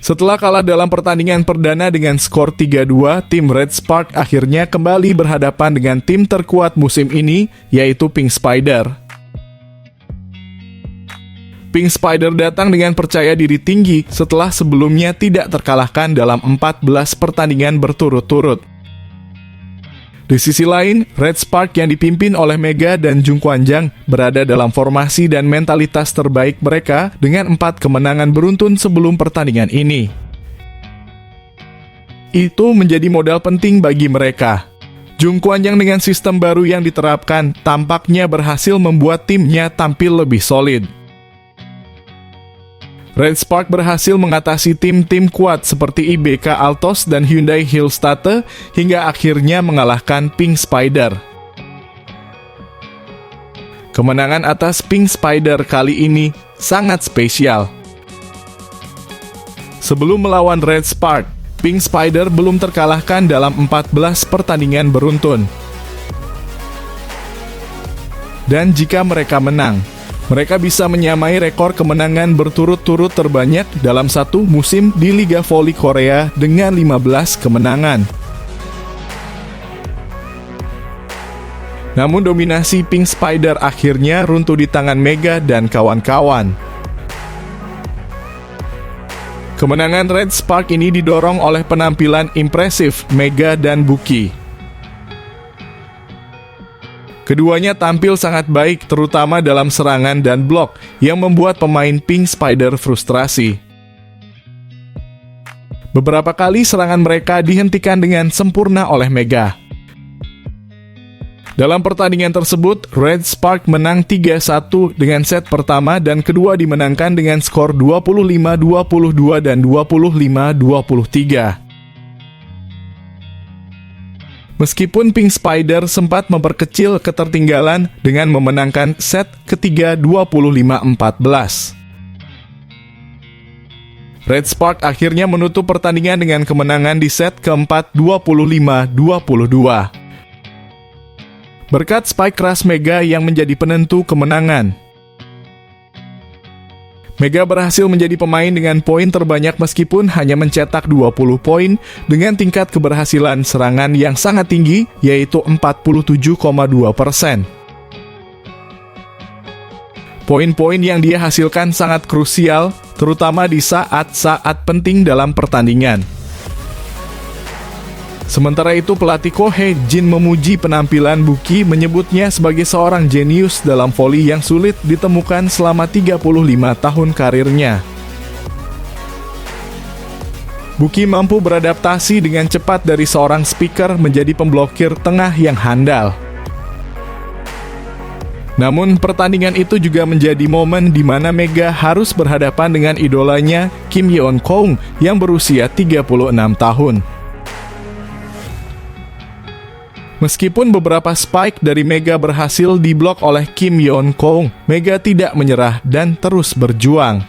Setelah kalah dalam pertandingan perdana dengan skor 3-2, tim Red Spark akhirnya kembali berhadapan dengan tim terkuat musim ini, yaitu Pink Spider. Pink Spider datang dengan percaya diri tinggi setelah sebelumnya tidak terkalahkan dalam 14 pertandingan berturut-turut. Di sisi lain, Red Spark yang dipimpin oleh Mega dan Jung Kwanjang berada dalam formasi dan mentalitas terbaik mereka dengan 4 kemenangan beruntun sebelum pertandingan ini. Itu menjadi modal penting bagi mereka. Jung Kwanjang dengan sistem baru yang diterapkan tampaknya berhasil membuat timnya tampil lebih solid. Red Spark berhasil mengatasi tim-tim kuat seperti IBK Altos dan Hyundai Hillstate hingga akhirnya mengalahkan Pink Spider. Kemenangan atas Pink Spider kali ini sangat spesial. Sebelum melawan Red Spark, Pink Spider belum terkalahkan dalam 14 pertandingan beruntun. Dan jika mereka menang, mereka bisa menyamai rekor kemenangan berturut-turut terbanyak dalam satu musim di Liga Voli Korea dengan 15 kemenangan. Namun dominasi Pink Spider akhirnya runtuh di tangan Mega dan kawan-kawan. Kemenangan Red Spark ini didorong oleh penampilan impresif Mega dan Buki. Keduanya tampil sangat baik terutama dalam serangan dan blok yang membuat pemain Pink Spider frustrasi. Beberapa kali serangan mereka dihentikan dengan sempurna oleh Mega. Dalam pertandingan tersebut, Red Spark menang 3-1 dengan set pertama dan kedua dimenangkan dengan skor 25-22 dan 25-23. Meskipun Pink Spider sempat memperkecil ketertinggalan dengan memenangkan set ketiga 25-14. Red Spark akhirnya menutup pertandingan dengan kemenangan di set keempat 25-22. Berkat spike keras Mega yang menjadi penentu kemenangan. Mega berhasil menjadi pemain dengan poin terbanyak meskipun hanya mencetak 20 poin dengan tingkat keberhasilan serangan yang sangat tinggi, yaitu 47,2%. Poin-poin yang dia hasilkan sangat krusial, terutama di saat-saat penting dalam pertandingan. Sementara itu, pelatih Ko Hae-jin memuji penampilan Buki, menyebutnya sebagai seorang jenius dalam voli yang sulit ditemukan selama 35 tahun karirnya. Buki mampu beradaptasi dengan cepat dari seorang speaker menjadi pemblokir tengah yang handal. Namun, pertandingan itu juga menjadi momen di mana Mega harus berhadapan dengan idolanya Kim Yeon-kong yang berusia 36 tahun. Meskipun beberapa spike dari Mega berhasil diblok oleh Kim Yeon-kong, Mega tidak menyerah dan terus berjuang.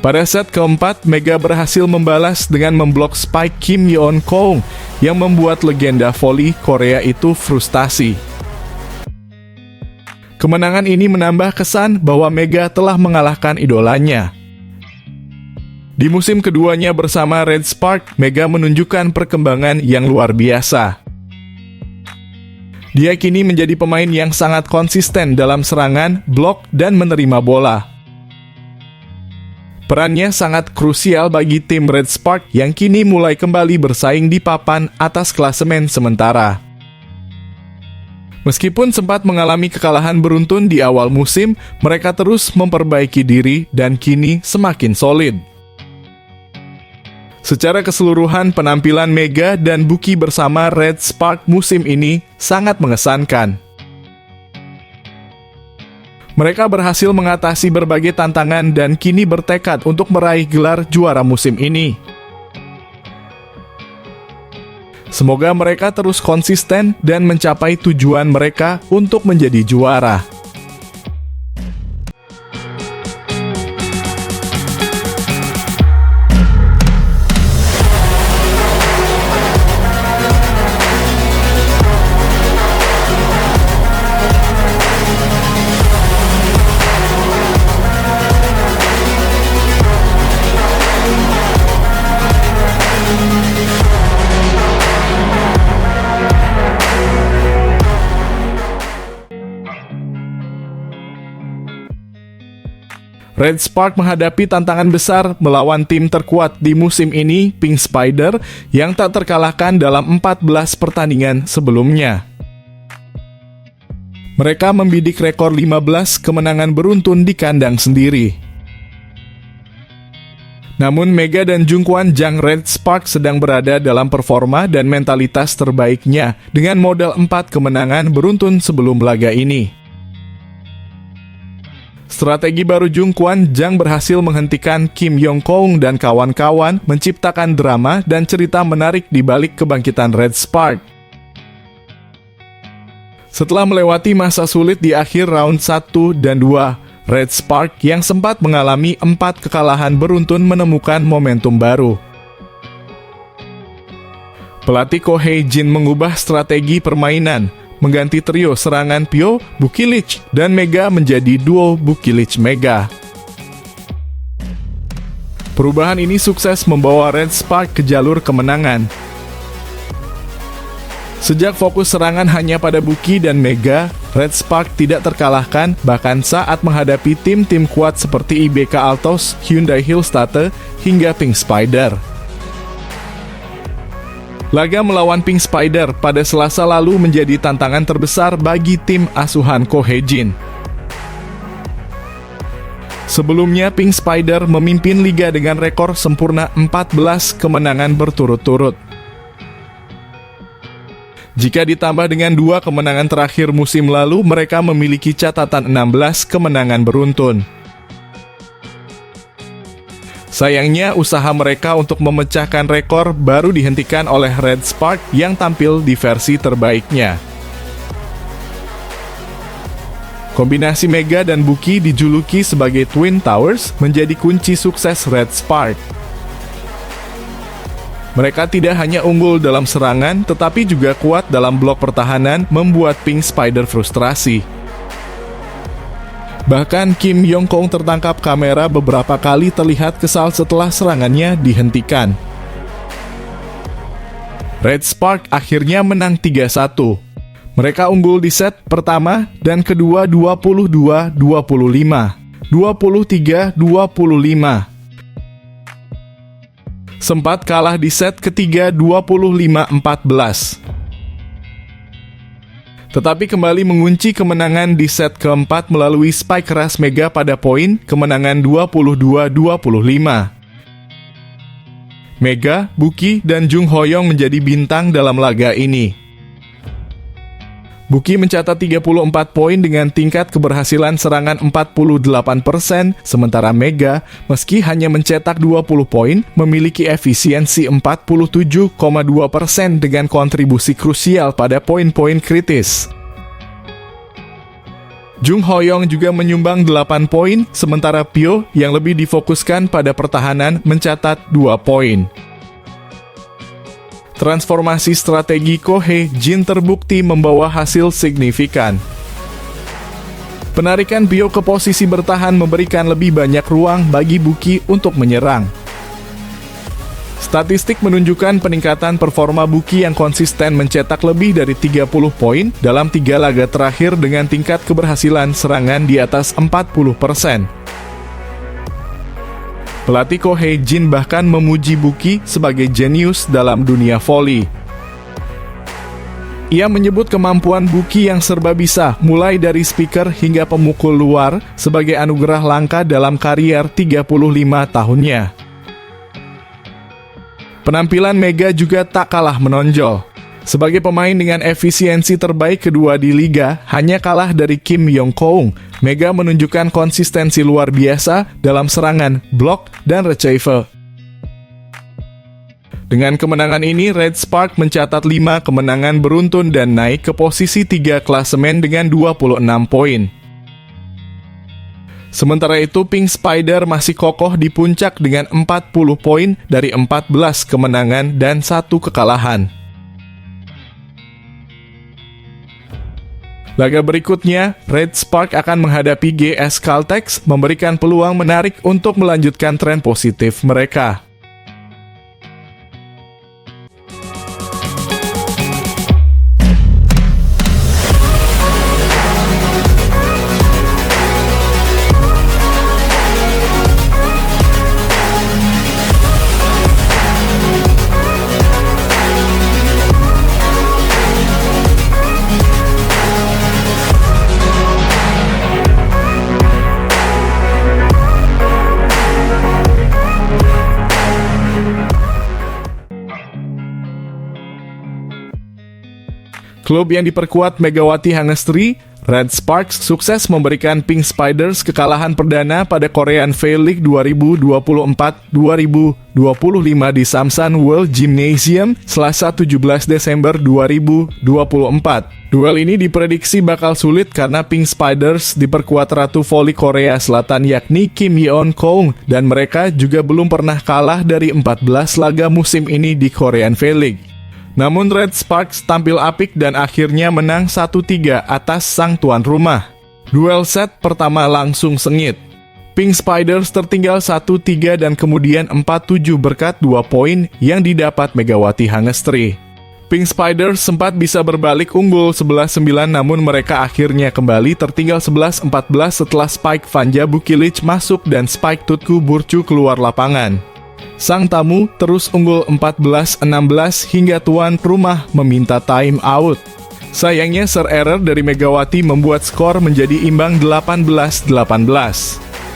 Pada set keempat, Mega berhasil membalas dengan memblok spike Kim Yeon-kong yang membuat legenda voli Korea itu frustasi. Kemenangan ini menambah kesan bahwa Mega telah mengalahkan idolanya. Di musim keduanya bersama Red Spark, Mega menunjukkan perkembangan yang luar biasa. Dia kini menjadi pemain yang sangat konsisten dalam serangan, blok, dan menerima bola. Perannya sangat krusial bagi tim Red Spark yang kini mulai kembali bersaing di papan atas klasemen sementara. Meskipun sempat mengalami kekalahan beruntun di awal musim, mereka terus memperbaiki diri dan kini semakin solid. Secara keseluruhan, penampilan Mega dan Buki bersama Red Spark musim ini sangat mengesankan. Mereka berhasil mengatasi berbagai tantangan dan kini bertekad untuk meraih gelar juara musim ini. Semoga mereka terus konsisten dan mencapai tujuan mereka untuk menjadi juara. Red Spark menghadapi tantangan besar melawan tim terkuat di musim ini, Pink Spider, yang tak terkalahkan dalam 14 pertandingan sebelumnya. Mereka membidik rekor 15 kemenangan beruntun di kandang sendiri. Namun Mega dan Jungkwan Jang Red Spark sedang berada dalam performa dan mentalitas terbaiknya dengan modal 4 kemenangan beruntun sebelum laga ini. Strategi baru Jungkwan Jang berhasil menghentikan Kim Yong Koong dan kawan-kawan, menciptakan drama dan cerita menarik di balik kebangkitan Red Spark. Setelah melewati masa sulit di akhir round 1 dan 2, Red Spark yang sempat mengalami 4 kekalahan beruntun menemukan momentum baru. Pelatih Ko Hye-jin mengubah strategi permainan, mengganti trio serangan Pyo, Bukilich, dan Mega menjadi duo Bukilich Mega. Perubahan ini sukses membawa Red Spark ke jalur kemenangan. Sejak fokus serangan hanya pada Buki dan Mega, Red Spark tidak terkalahkan bahkan saat menghadapi tim-tim kuat seperti IBK Altos, Hyundai Hillstatte, hingga Pink Spider. Laga melawan Pink Spider pada Selasa lalu menjadi tantangan terbesar bagi tim asuhan Ko Hye-jin. Sebelumnya, Pink Spider memimpin liga dengan rekor sempurna 14 kemenangan berturut-turut. Jika ditambah dengan 2 kemenangan terakhir musim lalu, mereka memiliki catatan 16 kemenangan beruntun. Sayangnya, usaha mereka untuk memecahkan rekor baru dihentikan oleh Red Spark yang tampil di versi terbaiknya. Kombinasi Mega dan Buki dijuluki sebagai Twin Towers menjadi kunci sukses Red Spark. Mereka tidak hanya unggul dalam serangan, tetapi juga kuat dalam blok pertahanan, membuat Pink Spider frustrasi. Bahkan Kim Yong Koong tertangkap kamera beberapa kali terlihat kesal setelah serangannya dihentikan. Red Spark akhirnya menang 3-1. Mereka unggul di set pertama dan kedua 22-25, 23-25. Sempat kalah di set ketiga 25-14. Tetapi kembali mengunci kemenangan di set keempat melalui spike keras Mega pada poin kemenangan 22-25. Mega, Buki, dan Jung Ho-young menjadi bintang dalam laga ini. Buki mencatat 34 poin dengan tingkat keberhasilan serangan 48%, sementara Mega, meski hanya mencetak 20 poin, memiliki efisiensi 47,2% dengan kontribusi krusial pada poin-poin kritis. Jung Ho-young juga menyumbang 8 poin, sementara Pyo yang lebih difokuskan pada pertahanan mencatat 2 poin. Transformasi strategi Ko Hye-jin terbukti membawa hasil signifikan. Penarikan Pyo ke posisi bertahan memberikan lebih banyak ruang bagi Buki untuk menyerang. Statistik menunjukkan peningkatan performa Buki yang konsisten mencetak lebih dari 30 poin dalam 3 laga terakhir dengan tingkat keberhasilan serangan di atas 40%. Pelatih Ko Hye-jin bahkan memuji Buki sebagai jenius dalam dunia voli. Ia menyebut kemampuan Buki yang serba bisa, mulai dari speaker hingga pemukul luar, sebagai anugerah langka dalam karier 35 tahunnya. Penampilan Mega juga tak kalah menonjol. Sebagai pemain dengan efisiensi terbaik kedua di liga, hanya kalah dari Kim Yong Koong, Mega menunjukkan konsistensi luar biasa dalam serangan, blok, dan retrieval. Dengan kemenangan ini, Red Spark mencatat 5 kemenangan beruntun dan naik ke posisi 3 klasemen dengan 26 poin. Sementara itu, Pink Spider masih kokoh di puncak dengan 40 poin dari 14 kemenangan dan 1 kekalahan. Laga berikutnya, Red Spark akan menghadapi GS Caltex, memberikan peluang menarik untuk melanjutkan tren positif mereka. Klub yang diperkuat Megawati Hangestri, Red Sparks sukses memberikan Pink Spiders kekalahan perdana pada Korean V-League 2024-2025 di Samsan World Gymnasium Selasa 17 Desember 2024. Duel ini diprediksi bakal sulit karena Pink Spiders diperkuat Ratu Voli Korea Selatan yakni Kim Yeon Koung dan mereka juga belum pernah kalah dari 14 laga musim ini di Korean V-League. Namun Red Sparks tampil apik dan akhirnya menang 1-3 atas sang tuan rumah. Duel set pertama langsung sengit. Pink Spiders tertinggal 1-3 dan kemudian 4-7 berkat 2 poin yang didapat Megawati Hangestri. Pink Spiders sempat bisa berbalik unggul 11-9 namun mereka akhirnya kembali tertinggal 11-14 setelah Spike Vanja Bukilic masuk dan Spike Tutku Burcu keluar lapangan. Sang tamu terus unggul 14-16 hingga tuan rumah meminta time out. Sayangnya serve error dari Megawati membuat skor menjadi imbang 18-18.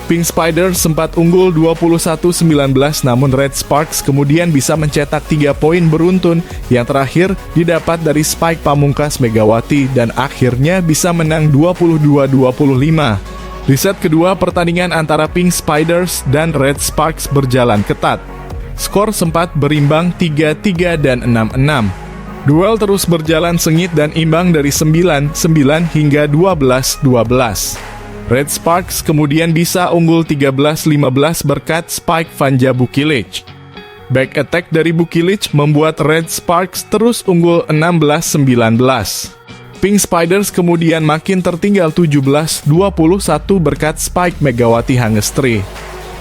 Pink Spiders sempat unggul 21-19 namun Red Sparks kemudian bisa mencetak 3 poin beruntun yang terakhir didapat dari Spike Pamungkas Megawati dan akhirnya bisa menang 22-25. Di set kedua, pertandingan antara Pink Spiders dan Red Sparks berjalan ketat. Skor sempat berimbang 3-3 dan 6-6. Duel terus berjalan sengit dan imbang dari 9-9 hingga 12-12. Red Sparks kemudian bisa unggul 13-15 berkat Spike Vanja Bukilic. Back attack dari Bukilic membuat Red Sparks terus unggul 16-19. Pink Spiders kemudian makin tertinggal 17-21 berkat Spike Megawati Hangestri.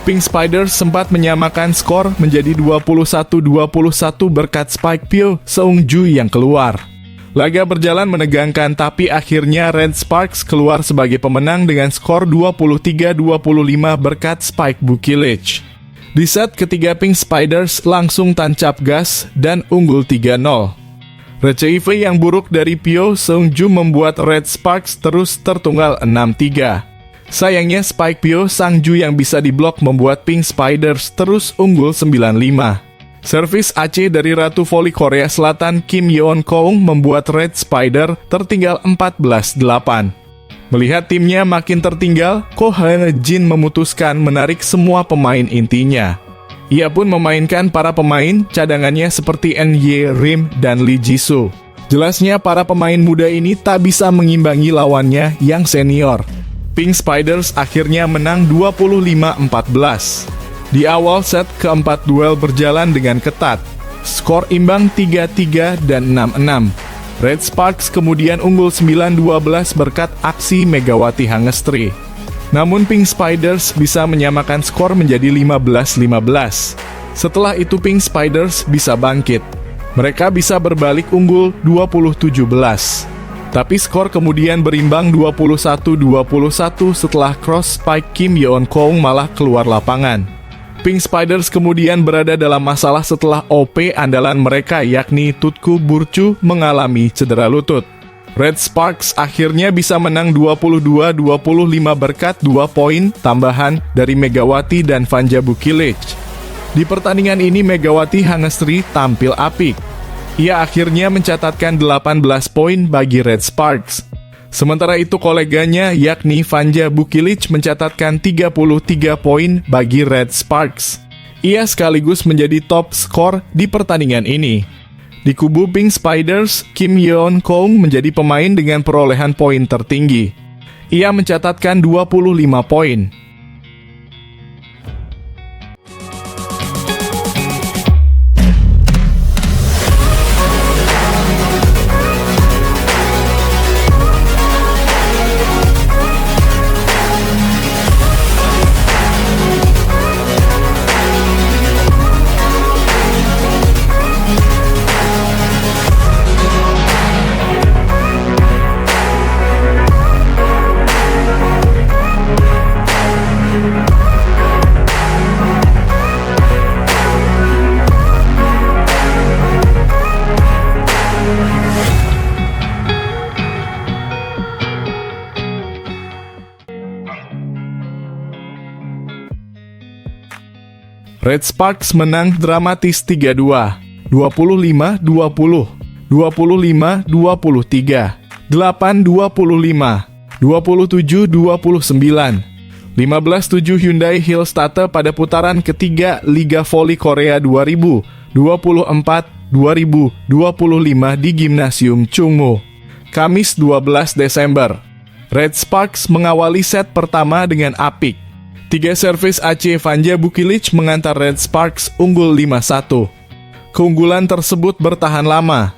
Pink Spiders sempat menyamakan skor menjadi 21-21 berkat Spike Pyo Seungju yang keluar. Laga berjalan menegangkan tapi akhirnya Red Sparks keluar sebagai pemenang dengan skor 23-25 berkat Spike Bukilic. Di set ketiga Pink Spiders langsung tancap gas dan unggul 3-0. Receive yang buruk dari Pyo Seungju membuat Red Sparks terus tertunggal 6-3. Sayangnya Spike Pyo Seungju yang bisa diblok membuat Pink Spiders terus unggul 9-5. Servis AC dari Ratu Voli Korea Selatan Kim Yeon Koung membuat Red Spider tertinggal 14-8. Melihat timnya makin tertinggal, Ko Han Jin memutuskan menarik semua pemain intinya. Ia pun memainkan para pemain cadangannya seperti N.Y. Rim dan Lee Jisoo. Jelasnya para pemain muda ini tak bisa mengimbangi lawannya yang senior. Pink Spiders akhirnya menang 25-14. Di awal set keempat duel berjalan dengan ketat. Skor imbang 3-3 dan 6-6. Red Sparks kemudian unggul 9-12 berkat aksi Megawati Hangestri. Namun Pink Spiders bisa menyamakan skor menjadi 15-15. Setelah itu Pink Spiders bisa bangkit. Mereka bisa berbalik unggul 20-17. Tapi skor kemudian berimbang 21-21 setelah cross Spike Kim Yeon Koung malah keluar lapangan. Pink Spiders kemudian berada dalam masalah setelah OP andalan mereka yakni Tutku Burcu mengalami cedera lutut. Red Sparks akhirnya bisa menang 22-25 berkat 2 poin tambahan dari Megawati dan Vanja Bukilic. Di pertandingan ini Megawati Hangestri tampil apik. Ia akhirnya mencatatkan 18 poin bagi Red Sparks. Sementara itu koleganya yakni Vanja Bukilic mencatatkan 33 poin bagi Red Sparks. Ia sekaligus menjadi top skor di pertandingan ini. Di kubu Pink Spiders, Kim Yeon Koung menjadi pemain dengan perolehan poin tertinggi. Ia mencatatkan 25 poin. Red Sparks menang dramatis 3-2, 25-20, 25-23, 8-25, 27-29. 15-7 Hyundai Hillstatter pada putaran ketiga Liga Voli Korea 2024-2025 di Gimnasium Chungmu. Kamis 12 Desember, Red Sparks mengawali set pertama dengan apik. 3 servis AC Vanja Bukilic mengantar Red Sparks unggul 5-1. Keunggulan tersebut bertahan lama.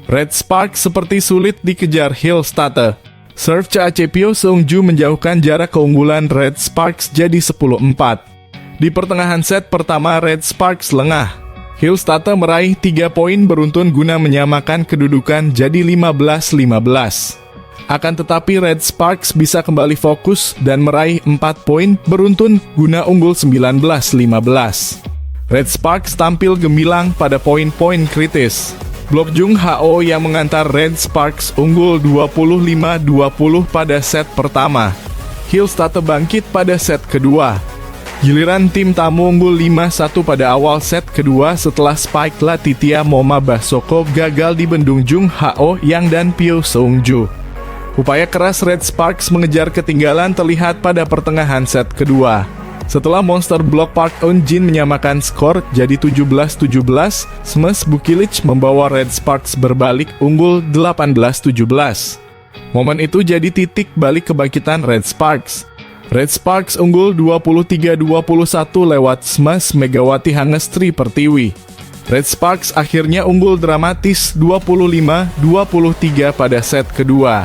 Red Sparks seperti sulit dikejar Hillstatter. Serve CAC Pyo Seung-ju menjauhkan jarak keunggulan Red Sparks jadi 10-4. Di pertengahan set pertama Red Sparks lengah. Hillstatter meraih 3 poin beruntun guna menyamakan kedudukan jadi 15-15. Akan tetapi Red Sparks bisa kembali fokus dan meraih 4 poin beruntun guna unggul 19-15. Red Sparks tampil gemilang pada poin-poin kritis. Blok Jung Ho yang mengantar Red Sparks unggul 25-20 pada set pertama. Hillstatter bangkit pada set kedua. Giliran tim tamu unggul 5-1 pada awal set kedua setelah Spike Latitia Moma Basoko gagal dibendung Jung Ho Yang dan Pyo Seung-ju. Upaya keras Red Sparks mengejar ketinggalan terlihat pada pertengahan set kedua. Setelah monster blok Park Eun-jin menyamakan skor jadi 17-17, Smash Bukilic membawa Red Sparks berbalik unggul 18-17. Momen itu jadi titik balik kebangkitan Red Sparks. Red Sparks unggul 23-21 lewat Smash Megawati Hangestri Pertiwi. Red Sparks akhirnya unggul dramatis 25-23 pada set kedua.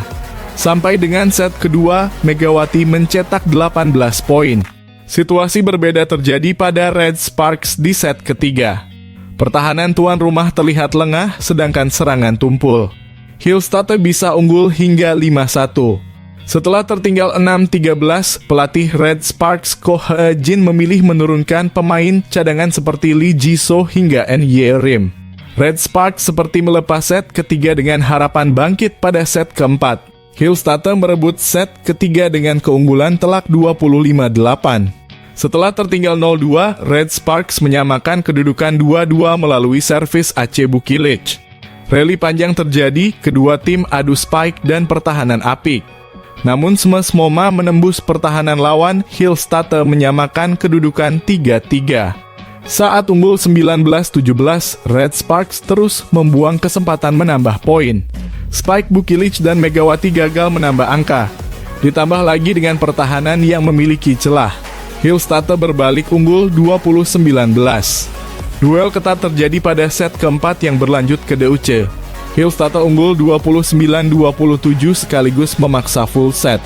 Sampai dengan set kedua, Megawati mencetak 18 poin. Situasi berbeda terjadi pada Red Sparks di set ketiga. Pertahanan tuan rumah terlihat lengah, sedangkan serangan tumpul. Hillstatter bisa unggul hingga 5-1. Setelah tertinggal 6-13, pelatih Red Sparks Ko Hye-jin memilih menurunkan pemain cadangan seperti Lee Ji-so hingga N.Y. Rim. Red Sparks seperti melepas set ketiga dengan harapan bangkit pada set keempat. Hillstatter merebut set ketiga dengan keunggulan telak 25-8. Setelah tertinggal 0-2, Red Sparks menyamakan kedudukan 2-2 melalui servis AC Bukilic. Rally panjang terjadi, kedua tim adu spike dan pertahanan apik. Namun Smash Moma menembus pertahanan lawan, Hillstatter menyamakan kedudukan 3-3. Saat unggul 19-17, Red Sparks terus membuang kesempatan menambah poin. Spike Bukilic dan Megawati gagal menambah angka. Ditambah lagi dengan pertahanan yang memiliki celah. Hillstatter berbalik unggul 20-19. Duel ketat terjadi pada set keempat yang berlanjut ke DUC. Hillstatter unggul 29-27 sekaligus memaksa full set.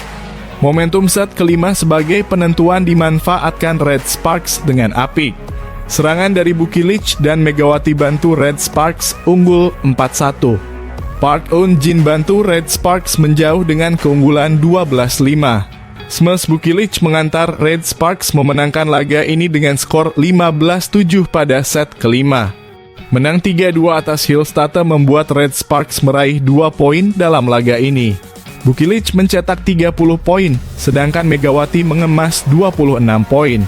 Momentum set kelima sebagai penentuan dimanfaatkan Red Sparks dengan apik. Serangan dari Bukilic dan Megawati bantu Red Sparks unggul 4-1. Park Eun-jin bantu Red Sparks menjauh dengan keunggulan 12-5. Smash Bukilic mengantar Red Sparks memenangkan laga ini dengan skor 15-7 pada set kelima. Menang 3-2 atas Hillstatter membuat Red Sparks meraih 2 poin dalam laga ini. Bukilic mencetak 30 poin, sedangkan Megawati mengemas 26 poin.